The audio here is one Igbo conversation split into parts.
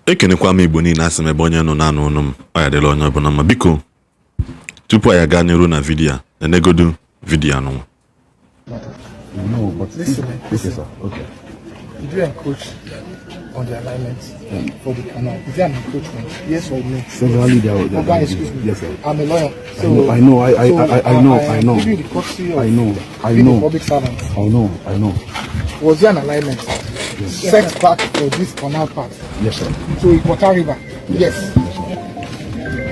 Ekenekwa m Igbo niile asị m ebe onye nọ na-anụ ọnụ m ọ ya dịla onye ọbụla mma biko tupu anyị gaa n'iru na vidiyo a enegodu vidiyo anụnwa. No, but listen, sir. Okay. Did you encroach on the alignment for the canal? Is there an encroachment? Yes or no? Severally, there are. Excuse me. Yes, sir. I'm a lawyer. So I know. I know. Give you the courtesy of I know. being a public servant. I know. Was there an alignment? Yes. Set back for this canal part? Yes, sir. So Water River? Yes.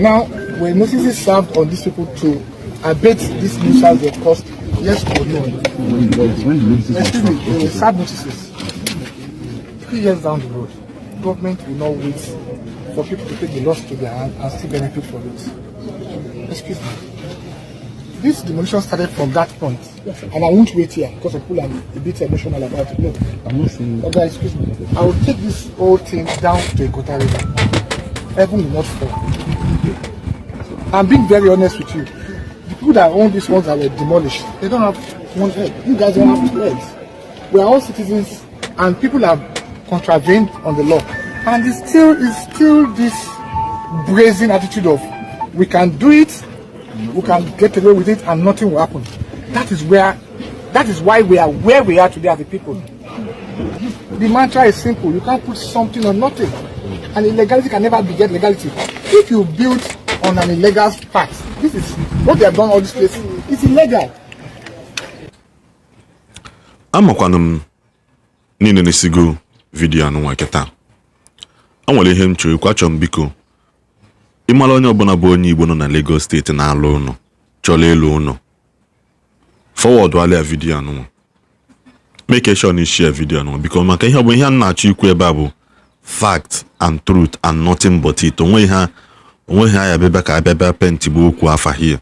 Now, were notices served on these people to abate this nuisance they caused? Yes or no? When the notices Excuse me, okay, they served notices. 3 years down the road, government will not wait for people to take the loss to their hand and still benefit from it. Excuse me. This demolition started from that point, and I won't wait here because people are a bit emotional about it. No, I'm not saying. okay, excuse me. I will take this whole thing down to a Water River. Heaven will not fall. I'm being very honest with you. The people that own these ones that were demolished, they don't have one head. You guys don't have 2 heads. We are all citizens, and people have contravened on the law. And it's still this brazen attitude of we can do it, we can get away with it, and nothing will happen. That is why we are where we are today as a people. The mantra is simple: you can't put something on nothing, and illegality can never beget legality. If you build on an illegal part, this is what they have done all these places. It's illegal. Amakwanụ m niile n'esigo vidiyo anụnwa kịta. O nwere ihe m chọrọ achọ m biko ịmara onye ọbụla bụ onye Igbo nọ na Lagos steeti na-alụ ụlọ chọrọ ịlụ ụlọ forward wale vidiyo anụnwa make sure na share vidiyo anụnwa biko maka ihe ọ bụ ihe a na-achọ ikwu ebe a bụ fact and truth and nothing but it. onwe ha ya bebe ka abịa penti bụ okwu afa here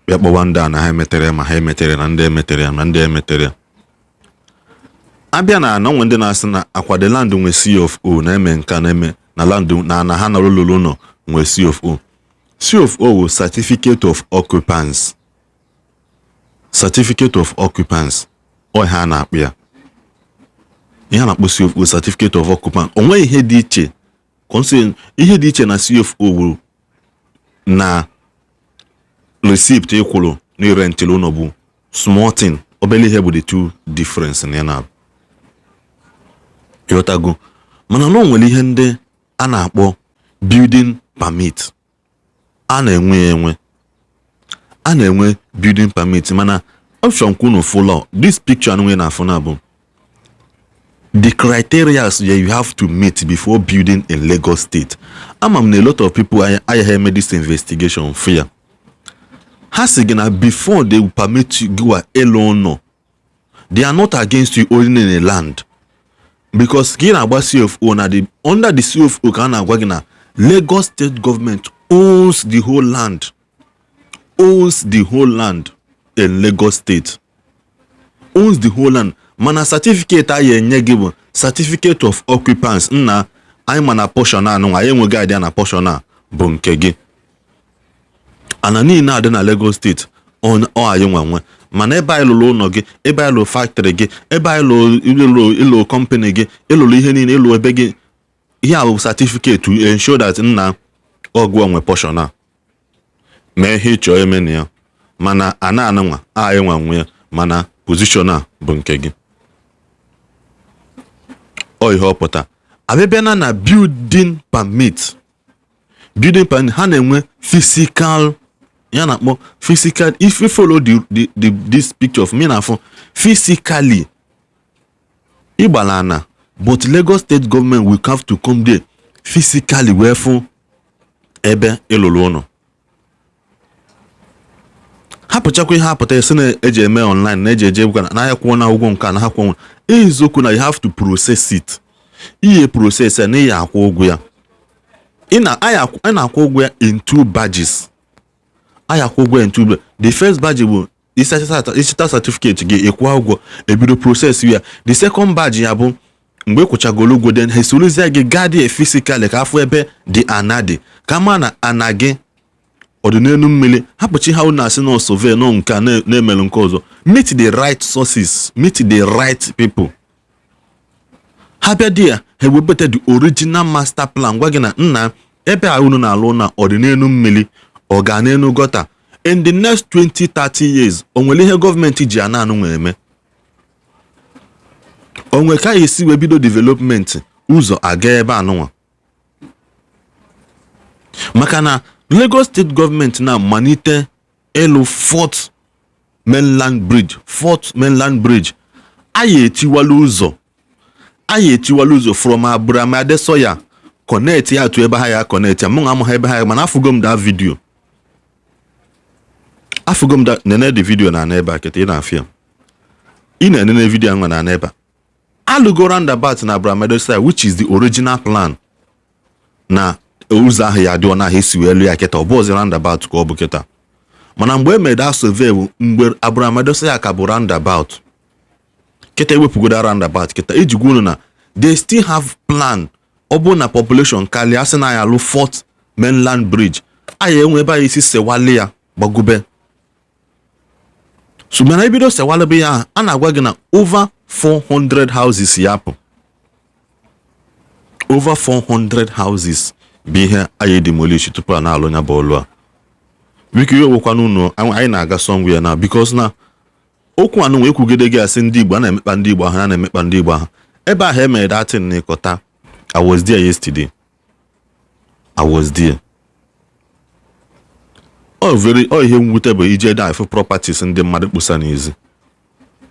bịa kpọwa ndị a na ha emetere ma ha emetere na ndị emetere ya na ndị emetere ya. Abịa na anọ ndị na-asị na akwa the land nwe CFO na-eme nka na-eme na land na ha na lụlụ ụlọ nwe CFO. CFO bụ certificate of occupancy. Certificate of occupancy ọ ha na-akpụ ya. Ihe na-akpụ CFO certificate of occupancy. Onwe ihe dị iche ihe dị iche na CFO bụ na receipt ịkwụrụ na rent ụlọ bụ small thing. Obele ihe bụ the two difference na ya yotago mana no nwere ihe ndị a na-akpọ building permit. A na-enwe building permit mana option kwunu follow this picture anwe na afuna bụ the criteria you have to meet before building in Lagos State. Amam na a lot of people I hear this investigation fear ha say na before they will permit you go alone. No, they are not against you owning a land. Because CFO under the CFO can Lagos state government owns the whole land. Owns the whole land in Lagos state. Owns the whole land. Mana certificate give certificate of occupancy. I'm an portion no I am guide na portion na bunkegi. Anani na na Lagos state on ayenwanwe. Mana ebe anyị lụrụ ụlọ gị, ebe anyị lụrụ factory gị, ebe anyị lụrụ company gị, ịlụrụ ihe niile, ịlụ ebe gị, ihe a certificate to ensure that nna ọgwụ onwe portion a mee ihe ịchọ eme na ya mana ananwa anyị nwanwe ya mana position a bụ nke gị. Ọ ihe ọpụta abịa na building permit ha na-enwe physical. Physical, if you follow this picture of me now, physically Ibalana, but Lagos state government will have to come there physically wherefore ebe elolono. Hapochakwe hapota sene ejeme online na ejeje na yakwo na ugwo nka na hakwo ezoku na you have to process it. Iye process na ya akwo ugwo ya. Ina akwo ugwo ya in 2 badges. The first badge bụ digital certificate gị ekwa ụgwọ ebido process ya. The second badge ya bụ mgbe kwụchagolo ụgwọ den ha soluzie gị gadi physically ka afọ ebe dị anadi kama na anagi ọdịnelu mmiri hapụchi ha na asị na survey no nka na-emelu nke ọzọ. Meet the right sources, meet the right people. ha bịa dị ya ha ewebata the original master plan gwa gị na nna ebe a unu na-alụ na ọdịnelu mmiri ọ ga n'elu gọta in the next 20-30 years o nwere ihe gọọmenti ji ananụ nwe eme onwe ka esi wee bido development ụzọ aga ebe anụnwa maka na Lagos State gọọmenti na malite elu fourth mainland bridge anyị etiwala ụzọ from Abraham Adesoya connect ya to ebe ha ya connect ya mụ amụha ebe ha mana afụgo m da video nene the video na ebe a kete ị na-afịa ị na-enene video anwa na ebe alụgo roundabout na Abraham Adesoya which is the original plan na ụzọ ahụ ya dị ọna esi wee elu ya keta ọ bụ ọzọ roundabout ka ọ bụ keta mana mgbe emere that survey mgbe Abraham Adesoya ka bụ roundabout keta ewepụgoda roundabout keta ejigwa unu na they still have plan ọ bụ na population karịa asị na ya alụ fourth mainland bridge anyị enwe ebe anyị isi sewali ya gbagube so mana ebido sewalebe ya a na-agwa gị na over 400 houses ya apụ over 400 houses bụ ihe anyị demolish tupu a na-alụ nya bụ ọlụ a biko ihe wekwa n'ụlọ anyị na-aga somewhere na because na okwu anụ wee kwugide gị asị ndị Igbo a na-emekpa ndị Igbo ahụ na-emekpa ndị Igbo ahụ ebe ahụ emere datin n'ịkọta I was there yesterday. I was there. Ihe mwute bụ ije da ifu properties ndị mmadụ kpụsa n'ezi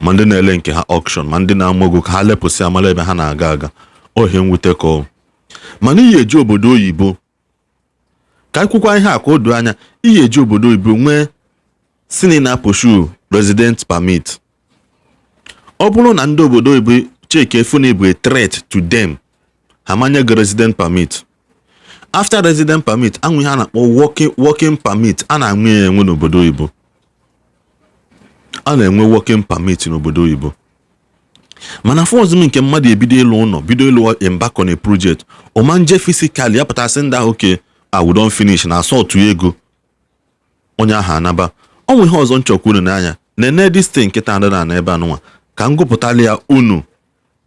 ma ndị na-ele nke ha auction ma ndị na-amụgo ka ha lepụsị amala ebe ha na-aga aga ihe mwute ka ọ mana ihe eji obodo oyibo ka akwụkwọ ihe a ka o doo anya ihe eji obodo oyibo nwee sinina poshu resident permit ọ bụrụ na ndị obodo oyibo cheke funi bụ a threat to them ha manye go resident permit after resident permit anwụ ihe a na-akpọ working permit a na-anwe ya enwe n'obodo oyibo a na-enwe working permit n'obodo oyibo mana fọzụ nke mmadụ ebido ịlụ ụlọ bido ịlụ embark on a project omanje physically apụtasị ndị ahụ oke we don't finish na assault ego onye ahụ anaba ọnwụ ihe ọzọ nchọkwa unu n'anya nene this thing nkịta ndị na ebe anụnwa ka m gụpụtala ya unu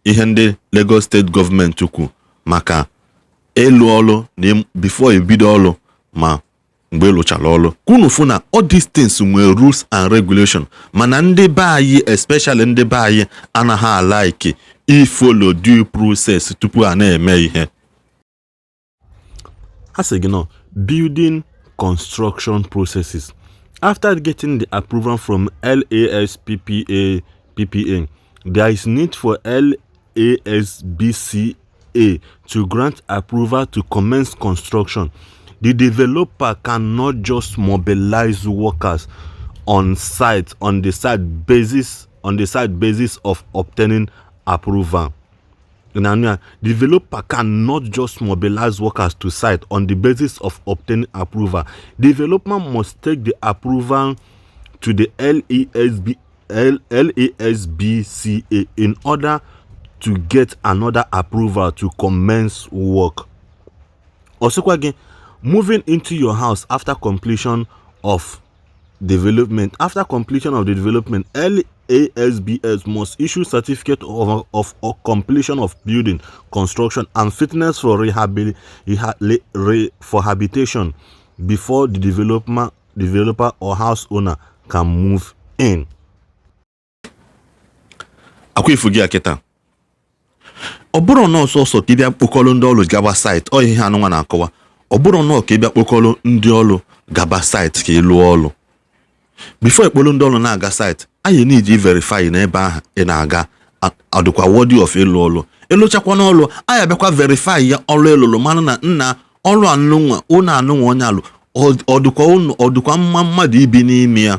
ihe ndị Lagos State gọọmenti kwu maka elu ọlụ na before ebido ọlụ ma mgbe ịlụchara ọlụ kunu fụ na all these things nwere rules and regulation mana ndị be anyị especially ndị be anyị anaghị alike ifolo due process tupu a na-eme ihe a sị gị no building construction processes after getting the approval from LASPPA there is need for LASBCA to grant approval to commence construction. The developer cannot just mobilize workers on the site basis of obtaining approval. The developer cannot just mobilize workers to site on the basis of obtaining approval. Developer must take the approval to the LASBCA in order to get another approval to commence work. Also again, moving into your house after completion of development. After completion of the development, LASBS must issue certificate of completion of building, construction, and fitness for habitation before the developer or house owner can move in. Akwifugi aketa. Oburo no so ka ịbịa kpokọlụ ndị ọlụ gaba site ọ ihe anụnwa na-akọwa oburo no ka ịbịa kpokọlụ ndị ọlụ gaba site ka ịlụ ọlụ before ekpolu ndị ọlụ na-aga site anyị need verify na ebe ahụ ị na-aga adịkwa worthy of ịlụ ọlụ ịlụchakwa n'ọlụ anyị abịakwa verify ya ọlụ elụlụ mana na nna ọlụ anụnwa ụnụ anụnwa onye alụ ọdịkwa mma mmadụ ibi n'ime ya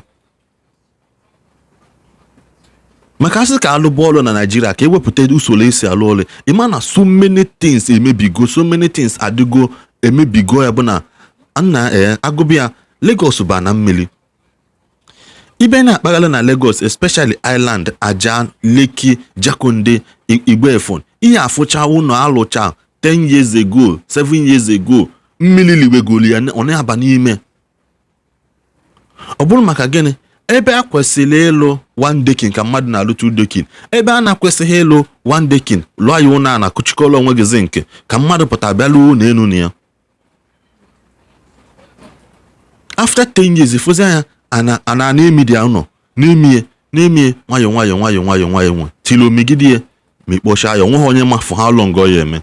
maka asị ka alụ bọọlụ na Nigeria ka ewepụta usoro esi alụ ọlụ ịma na so many things emebigo so many things adịgo emebigo ya bụ na nna agụbịa Lagos ba na mmiri ibe na-akpagala na Lagos especially Island Aja Lekki Jakonde Igbefon ihe afụcha ụnọ alụcha 10 years ago 7 years ago mmiri liwegoli ya ọ na-aba n'ime ọ bụrụ maka gịnị ebe a kwesịrị ịlụ one dekin ka mmadụ na-alụ two dekin, ebe a na-akwesịghị ịlụ one dekin lụọ ya ụlọ a na-akụchikọrọ onwe gị zinc ka mmadụ pụta bịa lụọ ụlọ elu na ya. After 10 years ifozi anya ana na-emidi ya ụlọ n'emie nwayọ tili omigide ya ma ikpọcha ya onweghị onye mafụ ha long ọ ya eme.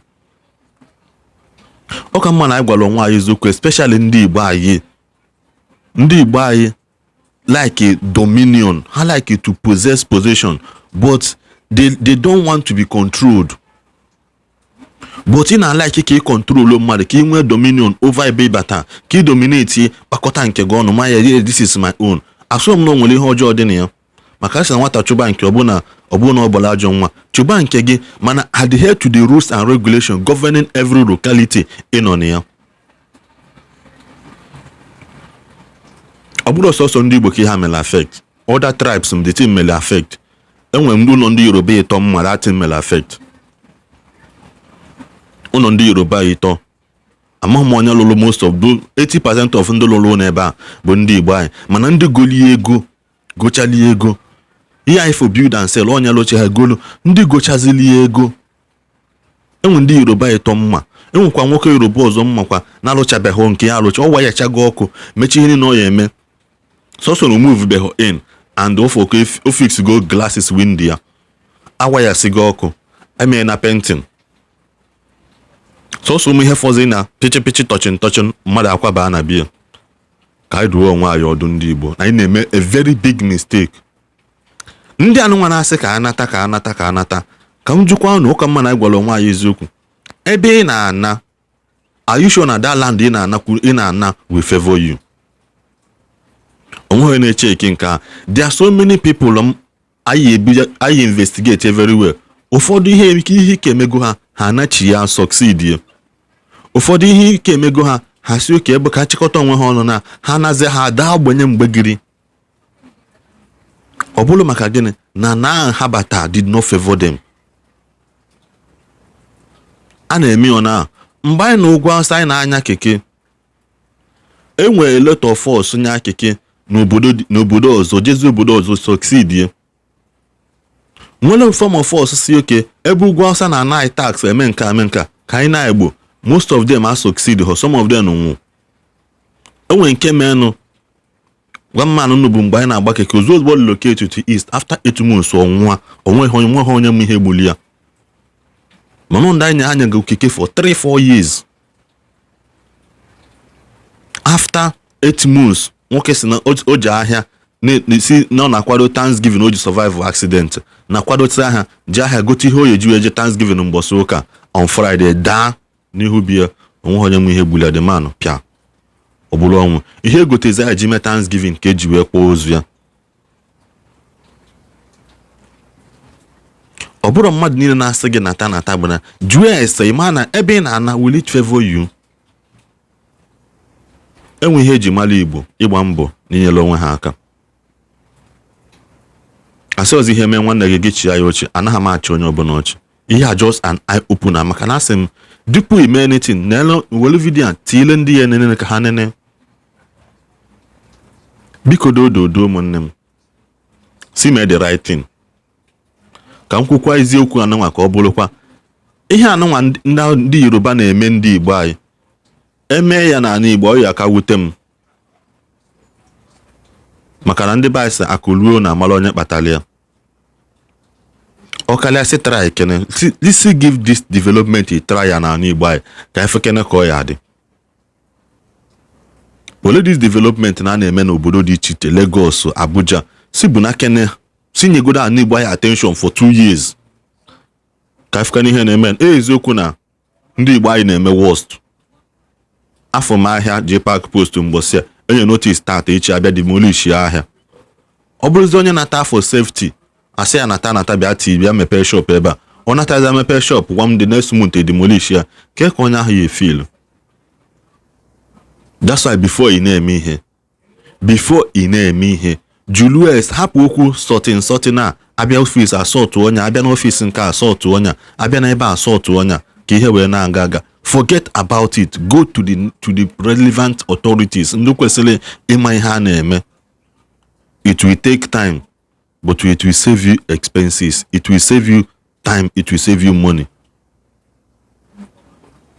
Ọ ka mma na anyị gwara onwe anyị eziokwu, especially ndị Igbo anyị like a dominion, ha like to possess possession, but they don't want to be controlled. But ị na-like ka ị control mmadụ, ka ị nwee dominion over ebe ịbata, ka ị dominate kpakọta nke gị ọnụ ma ya this is my own. Asụm na o nwere ihe ọjọọ dị na ya, maka asị na nwata chụba nke ọbụna ọ bụla ajọ nwa chụba nke gị, mana adhere to the rules and regulations governing every locality ịnọ na ya. Ọ bụrụ sọsọ ndị Igbo ka ihe mere affect, other tribes the team mere affect. Enwere m ụlọ ndị Yoruba ịtọ mma that team mere affect. Ụlọ ndị Yoruba ịtọ amaghị m onye lụrụ most of 80% of ndị lụrụ n'ebe a bụ ndị Igbo anyị, mana ndị golie ego gochalie ego ihe anyị for build and sell onye lụcha ha golu, ndị gochazili ego. Enwe ndị Yoruba ịtọ mma, enwekwa nwoke Yoruba ọzọ mmakwa na-alụchabeghị nke ya alụcha, ọ waya chago ọkụ mechi ihe na ọ ya eme sọsọ remove beho in and ofo fix go glasses window ya awaya sigo ọkụ eme na painting sọsọ ụmụ ihe fọzi na pichi touching mmadụ akwaba na bia ka anyị duo onwe anyị ọdụ ndị Igbo na anyị na-eme a very big mistake. Ndị anụnwa na-asị ka anata ka m jụkwa ọnụ ụka mma na anyị gwara onwe anyị eziokwu. Ebe ị na-ana, are you sure na that land ị na-ana will favor you? Onwe na-eche eke nke a. There are so many people anyị investigate everywhere. Ụfọdụ ihe ike emego ha anachi ya succeed ya. Ụfọdụ ihe ike emego ha si oke ebe ka chịkọta onwe ha ọnụ na ha nazi ha daa ogbenye mgbegiri. Ọ bụrụ maka gịnị na ha bata did not favor them. A na-eme ọna mgbe anyị na ụgwọ Hausa anyị na-anya keke, enwere a lot of us nya keke n'obodo ọzọ jezi obodo ọzọ succeed ye. Nwere form of us si oke ebe ụgwọ Hausa na anaghị tax eme nka ka anyị na-egbo, most of them are succeed ho, some of them nwụ. Enwere nke menụ gwa mmanụ nnubu mgbe anyị na-agba keke ozugbo locate to east after 8 months ọnwụnwa onweghị onye m ihe gbuli ya. Mana ndị anyị anyaghị keke for 3-4 years. After 8 months nwoke si na o ji ahịa si na ọ na-akwado Thanksgiving, o ji survive accident na kwadote ahịa ji ahịa gote ihe o ji eje Thanksgiving mbọsị ụka on Friday daa n'ihu bia onweghị onye m ihe gbuli ya. The man pịa ọ bụrụ ọnwụ. Ihe egotezi ahịa ji mee Thanksgiving ka eji wee kpọọ ozu ya. Ọ bụrụ mmadụ niile na-asị gị nata bụ na jụọ ese ịma na ebe ị na-ana will it favor you? Enwe ihe eji mara Igbo ịgba mbọ n'inyere onwe ha aka. Asị ọzọ ihe mee nwanne gị chi ya ọchị, anaghị m achị onye ọbụla ọchị. Ihe a just an eye opener maka na asị m before ime anything n'elu welu vidiyo tiile ndị ya nene ka ha nene. Biko dodo ụmụnne m si mee the right thing. Ka m kwukwa eziokwu anụnwa ka ọ bụrụkwa ihe anụnwa ndị Yoruba na-eme ndị Igbo anyị eme ya na ana Igbo ọ ya aka wute m, maka na ndị baịsa akụluo na amala onye kpatara ya. Ọ kalịa sị try kene lisi give this development a try ya na ana Igbo anyị ka efekene ka ọ ya dị. Ole this development na-eme n'obodo dị iche iche, Lagos, Abuja, si bụ na kene si nyegodo ana Igbo anyị attention for 2 years ka efekene ihe na-eme. Eziokwu na ndị Igbo anyị na-eme worst. Afọ m ahịa J Park Post mgbọsị enye notice start echi abịa demolition ahịa. Ọ bụrụzi onye nata for safety asị ya nata bịa mepee shop ebe a, ọ nataza mepee shop gwa m the next month demolition ya ka onye ahụ ya efeel. That's why before ị na-eme ihe Julius hapụ okwu sorting na abịa office assault onye, abịa n'office nke assault onye, abịa na ebe assault onye ka ihe wee na-aga. Forget about it. Go to the relevant authorities. Ndị kwesịrị ịma ihe a na-eme. It will take time, but it will save you expenses. It will save you time. It will save you money.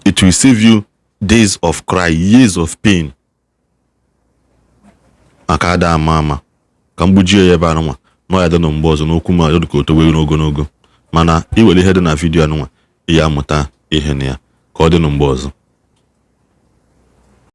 It will save you days of cry, years of pain. Akada mama. Kambujie ya ebe anụnwa. No ya dano mbozo n'okwu ma yodu ka otowe n'ogonogo. Mana iwere ihe dị na video anụnwa, ya amụta ihe na ya ka ọ dị n'mgbe ọzọ.